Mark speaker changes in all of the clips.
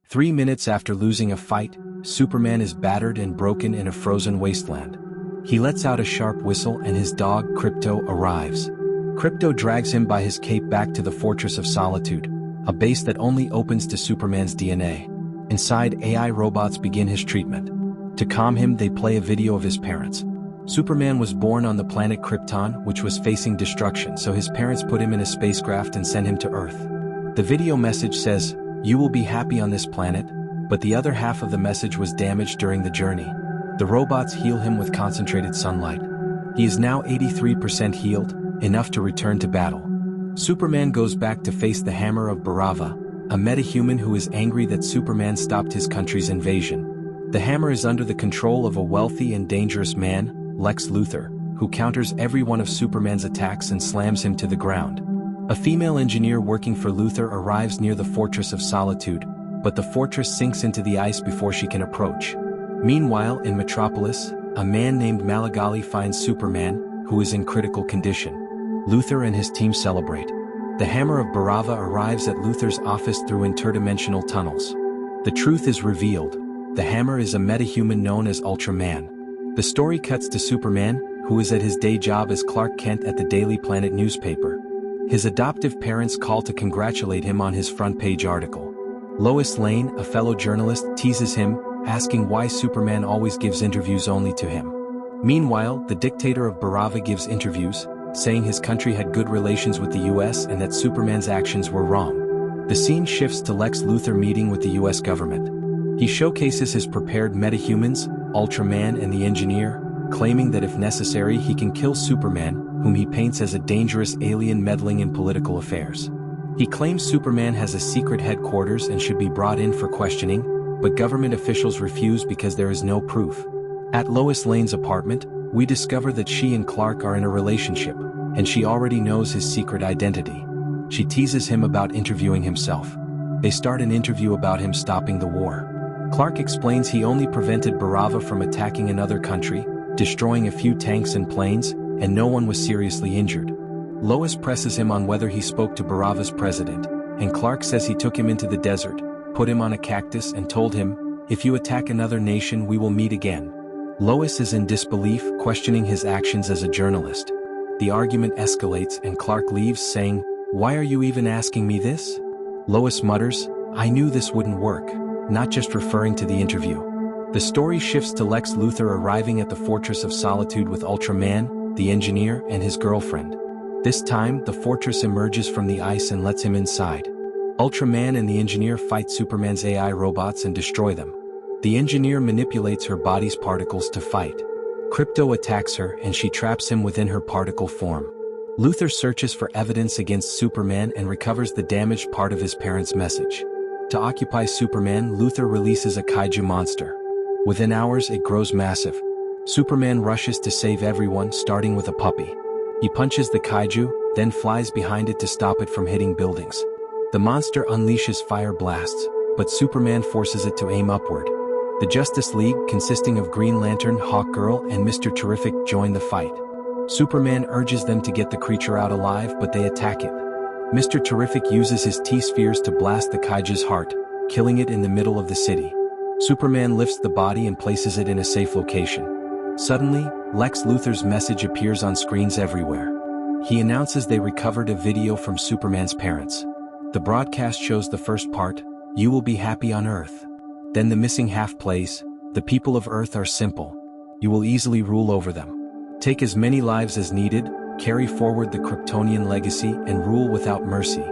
Speaker 1: 3 minutes after losing a fight, Superman is battered and broken in a frozen wasteland. He lets out a sharp whistle and his dog, Krypto, arrives. Krypto drags him by his cape back to the Fortress of Solitude, a base that only opens to Superman's DNA. Inside, AI robots begin his treatment. To calm him, they play a video of his parents. Superman was born on the planet Krypton, which was facing destruction, so his parents put him in a spacecraft and sent him to Earth. The video message says, "You will be happy on this planet," but the other half of the message was damaged during the journey. The robots heal him with concentrated sunlight. He is now 83% healed, enough to return to battle. Superman goes back to face the Hammer of Barava, a metahuman who is angry that Superman stopped his country's invasion. The Hammer is under the control of a wealthy and dangerous man, Lex Luthor, who counters every one of Superman's attacks and slams him to the ground. A female engineer working for Luthor arrives near the Fortress of Solitude, but the fortress sinks into the ice before she can approach. Meanwhile, in Metropolis, a man named Malagali finds Superman, who is in critical condition. Luthor and his team celebrate. The Hammer of Barava arrives at Luthor's office through interdimensional tunnels. The truth is revealed. The Hammer is a metahuman known as Ultraman. The story cuts to Superman, who is at his day job as Clark Kent at the Daily Planet newspaper. His adoptive parents call to congratulate him on his front-page article. Lois Lane, a fellow journalist, teases him, asking why Superman always gives interviews only to him. Meanwhile, the dictator of Barava gives interviews, saying his country had good relations with the US and that Superman's actions were wrong. The scene shifts to Lex Luthor meeting with the US government. He showcases his prepared metahumans, Ultraman and the Engineer, claiming that if necessary he can kill Superman, whom he paints as a dangerous alien meddling in political affairs. He claims Superman has a secret headquarters and should be brought in for questioning, but government officials refuse because there is no proof. At Lois Lane's apartment, we discover that she and Clark are in a relationship, and she already knows his secret identity. She teases him about interviewing himself. They start an interview about him stopping the war. Clark explains he only prevented Barava from attacking another country, destroying a few tanks and planes, and no one was seriously injured. Lois presses him on whether he spoke to Barava's president, and Clark says he took him into the desert, put him on a cactus and told him, "If you attack another nation we will meet again." Lois is in disbelief, questioning his actions as a journalist. The argument escalates and Clark leaves saying, "Why are you even asking me this?" Lois mutters, "I knew this wouldn't work," not just referring to the interview. The story shifts to Lex Luthor arriving at the Fortress of Solitude with Ultraman, the Engineer, and his girlfriend. This time, the fortress emerges from the ice and lets him inside. Ultraman and the Engineer fight Superman's AI robots and destroy them. The Engineer manipulates her body's particles to fight. Krypto attacks her and she traps him within her particle form. Luthor searches for evidence against Superman and recovers the damaged part of his parents' message. To occupy Superman, Luthor releases a kaiju monster. Within hours, it grows massive. Superman rushes to save everyone, starting with a puppy. He punches the kaiju, then flies behind it to stop it from hitting buildings. The monster unleashes fire blasts, but Superman forces it to aim upward. The Justice League, consisting of Green Lantern, Hawkgirl, and Mr. Terrific, join the fight. Superman urges them to get the creature out alive, but they attack it. Mr. Terrific uses his T-spheres to blast the kaiju's heart, killing it in the middle of the city. Superman lifts the body and places it in a safe location. Suddenly, Lex Luthor's message appears on screens everywhere. He announces they recovered a video from Superman's parents. The broadcast shows the first part, "You will be happy on Earth." Then the missing half plays, "The people of Earth are simple. You will easily rule over them. Take as many lives as needed, carry forward the Kryptonian legacy, and rule without mercy."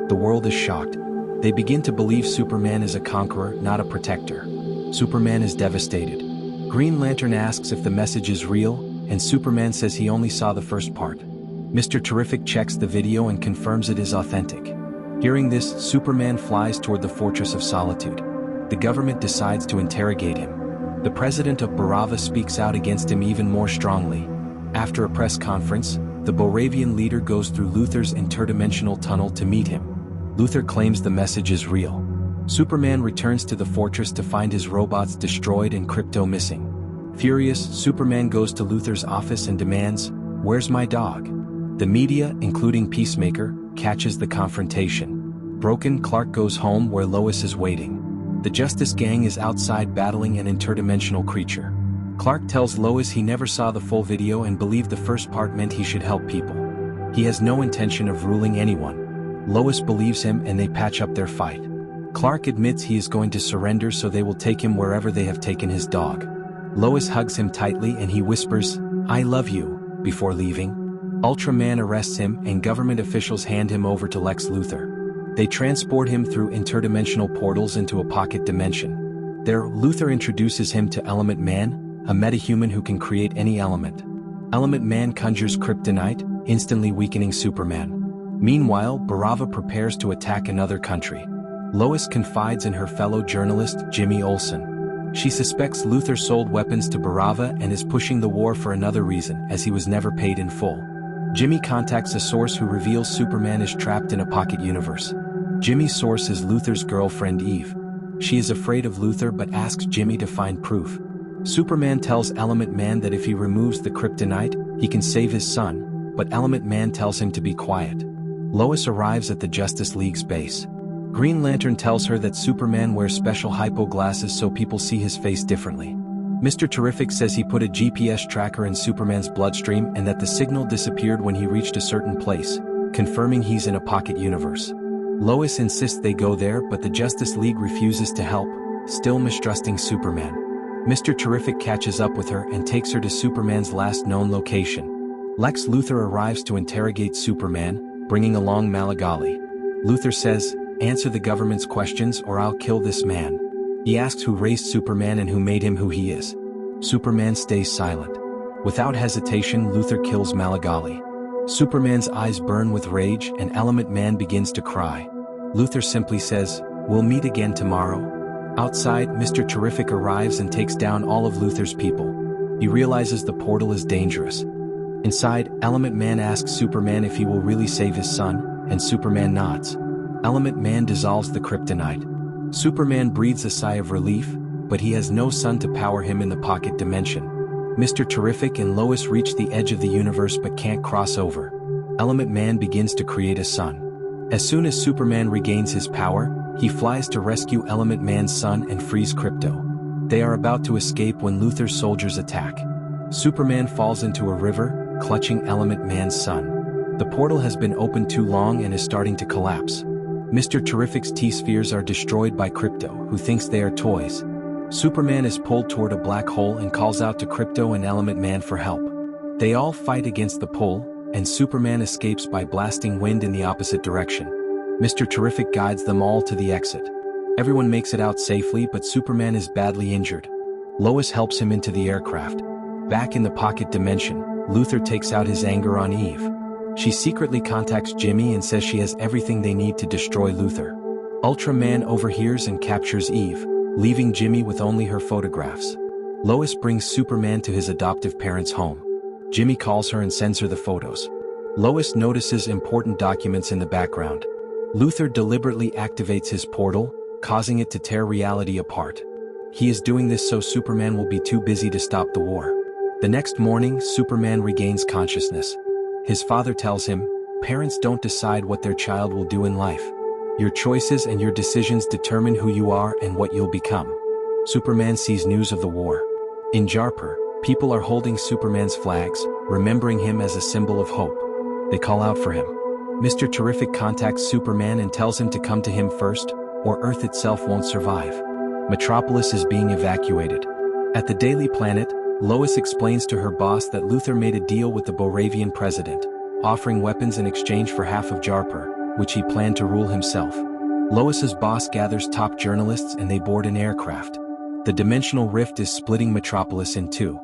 Speaker 1: The world is shocked. They begin to believe Superman is a conqueror, not a protector. Superman is devastated. Green Lantern asks if the message is real, and Superman says he only saw the first part. Mr. Terrific checks the video and confirms it is authentic. Hearing this, Superman flies toward the Fortress of Solitude. The government decides to interrogate him. The president of Barava speaks out against him even more strongly. After a press conference, the Boravian leader goes through Luthor's interdimensional tunnel to meet him. Luthor claims the message is real. Superman returns to the fortress to find his robots destroyed and Krypto missing. Furious, Superman goes to Luthor's office and demands, "Where's my dog?" The media, including Peacemaker, catches the confrontation. Broken, Clark goes home where Lois is waiting. The Justice Gang is outside battling an interdimensional creature. Clark tells Lois he never saw the full video and believed the first part meant he should help people. He has no intention of ruling anyone. Lois believes him and they patch up their fight. Clark admits he is going to surrender, so they will take him wherever they have taken his dog. Lois hugs him tightly and he whispers, "I love you," before leaving. Ultraman arrests him and government officials hand him over to Lex Luthor. They transport him through interdimensional portals into a pocket dimension. There, Luthor introduces him to Element Man, a metahuman who can create any element. Element Man conjures kryptonite, instantly weakening Superman. Meanwhile, Barava prepares to attack another country. Lois confides in her fellow journalist, Jimmy Olsen. She suspects Luthor sold weapons to Barava and is pushing the war for another reason, as he was never paid in full. Jimmy contacts a source who reveals Superman is trapped in a pocket universe. Jimmy's source is Luthor's girlfriend Eve. She is afraid of Luthor but asks Jimmy to find proof. Superman tells Element Man that if he removes the kryptonite, he can save his son, but Element Man tells him to be quiet. Lois arrives at the Justice League's base. Green Lantern tells her that Superman wears special hypo glasses so people see his face differently. Mr. Terrific says he put a GPS tracker in Superman's bloodstream and that the signal disappeared when he reached a certain place, confirming he's in a pocket universe. Lois insists they go there, but the Justice League refuses to help, still mistrusting Superman. Mr. Terrific catches up with her and takes her to Superman's last known location. Lex Luthor arrives to interrogate Superman, bringing along Malagali. Luthor says, "Answer the government's questions or I'll kill this man." He asks who raised Superman and who made him who he is. Superman stays silent. Without hesitation, Luthor kills Malagali. Superman's eyes burn with rage and Element Man begins to cry. Luthor simply says, "We'll meet again tomorrow." Outside, Mr. Terrific arrives and takes down all of Luthor's people. He realizes the portal is dangerous. Inside, Element Man asks Superman if he will really save his son, and Superman nods. Element Man dissolves the kryptonite. Superman breathes a sigh of relief, but he has no sun to power him in the pocket dimension. Mr. Terrific and Lois reach the edge of the universe but can't cross over. Element Man begins to create a sun. As soon as Superman regains his power, he flies to rescue Element Man's son and frees Krypto. They are about to escape when Luthor's soldiers attack. Superman falls into a river, clutching Element Man's son. The portal has been opened too long and is starting to collapse. Mr. Terrific's T-spheres are destroyed by Krypto, who thinks they are toys. Superman is pulled toward a black hole and calls out to Krypto and Element Man for help. They all fight against the pull, and Superman escapes by blasting wind in the opposite direction. Mr. Terrific guides them all to the exit. Everyone makes it out safely, but Superman is badly injured. Lois helps him into the aircraft. Back in the pocket dimension, Luthor takes out his anger on Eve. She secretly contacts Jimmy and says she has everything they need to destroy Luthor. Ultraman overhears and captures Eve, leaving Jimmy with only her photographs. Lois brings Superman to his adoptive parents' home. Jimmy calls her and sends her the photos. Lois notices important documents in the background. Luthor deliberately activates his portal, causing it to tear reality apart. He is doing this so Superman will be too busy to stop the war. The next morning, Superman regains consciousness. His father tells him, "Parents don't decide what their child will do in life. Your choices and your decisions determine who you are and what you'll become." Superman sees news of the war. In Jarpur, people are holding Superman's flags, remembering him as a symbol of hope. They call out for him. Mr. Terrific contacts Superman and tells him to come to him first, or Earth itself won't survive. Metropolis is being evacuated. At the Daily Planet, Lois explains to her boss that Luthor made a deal with the Boravian president, offering weapons in exchange for half of Jarpur, which he planned to rule himself. Lois's boss gathers top journalists and they board an aircraft. The dimensional rift is splitting Metropolis in two.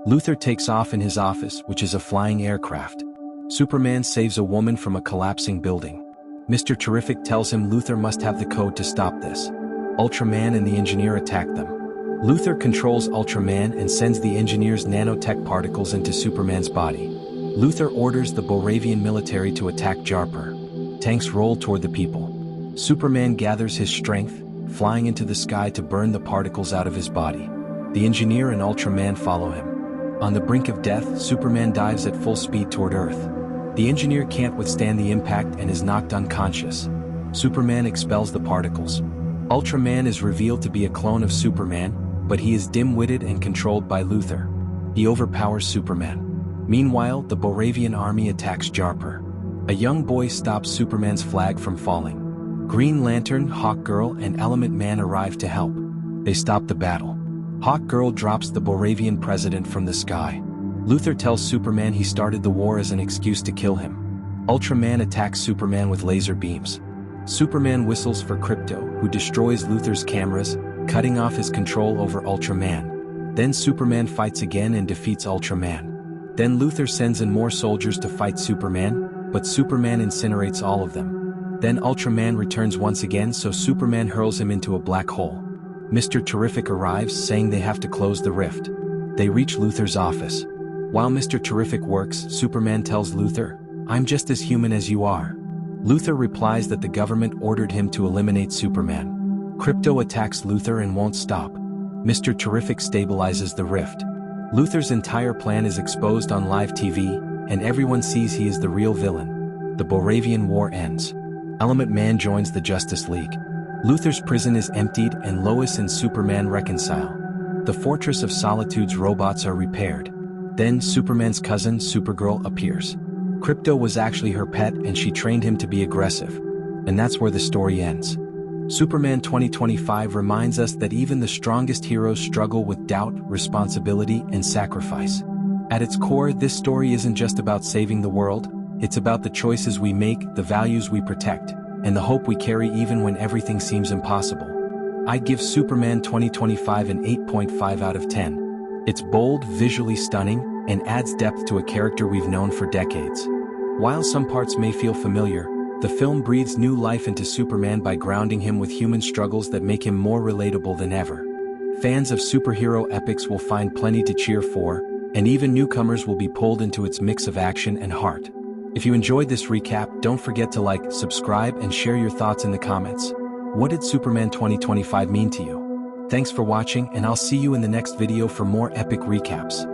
Speaker 1: Luthor takes off in his office, which is a flying aircraft. Superman saves a woman from a collapsing building. Mr. Terrific tells him Luthor must have the code to stop this. Ultraman and the engineer attack them. Luthor controls Ultraman and sends the engineer's nanotech particles into Superman's body. Luthor orders the Boravian military to attack Jarpur. Tanks roll toward the people. Superman gathers his strength, flying into the sky to burn the particles out of his body. The engineer and Ultraman follow him. On the brink of death, Superman dives at full speed toward Earth. The engineer can't withstand the impact and is knocked unconscious. Superman expels the particles. Ultraman is revealed to be a clone of Superman, but he is dim-witted and controlled by Luthor. He overpowers Superman. Meanwhile, the Boravian army attacks Jarper. A young boy stops Superman's flag from falling. Green Lantern, Hawkgirl, and Element Man arrive to help. They stop the battle. Hawkgirl drops the Boravian president from the sky. Luthor tells Superman he started the war as an excuse to kill him. Ultraman attacks Superman with laser beams. Superman whistles for Krypto, who destroys Luthor's cameras, cutting off his control over Ultraman. Then Superman fights again and defeats Ultraman. Then Luthor sends in more soldiers to fight Superman, but Superman incinerates all of them. Then Ultraman returns once again, so Superman hurls him into a black hole. Mr. Terrific arrives, saying they have to close the rift. They reach Luthor's office. While Mr. Terrific works, Superman tells Luthor, "I'm just as human as you are." Luthor replies that the government ordered him to eliminate Superman. Krypto attacks Luthor and won't stop. Mr. Terrific stabilizes the rift. Luthor's entire plan is exposed on live TV, and everyone sees he is the real villain. The Boravian War ends. Element Man joins the Justice League. Luthor's prison is emptied and Lois and Superman reconcile. The Fortress of Solitude's robots are repaired. Then Superman's cousin, Supergirl, appears. Krypto was actually her pet and she trained him to be aggressive. And that's where the story ends. Superman 2025 reminds us that even the strongest heroes struggle with doubt, responsibility, and sacrifice. At its core, this story isn't just about saving the world, it's about the choices we make, the values we protect, and the hope we carry even when everything seems impossible. I'd give Superman 2025 an 8.5 out of 10. It's bold, visually stunning, and adds depth to a character we've known for decades. While some parts may feel familiar, the film breathes new life into Superman by grounding him with human struggles that make him more relatable than ever. Fans of superhero epics will find plenty to cheer for, and even newcomers will be pulled into its mix of action and heart. If you enjoyed this recap, don't forget to like, subscribe, and share your thoughts in the comments. What did Superman 2025 mean to you? Thanks for watching, and I'll see you in the next video for more epic recaps.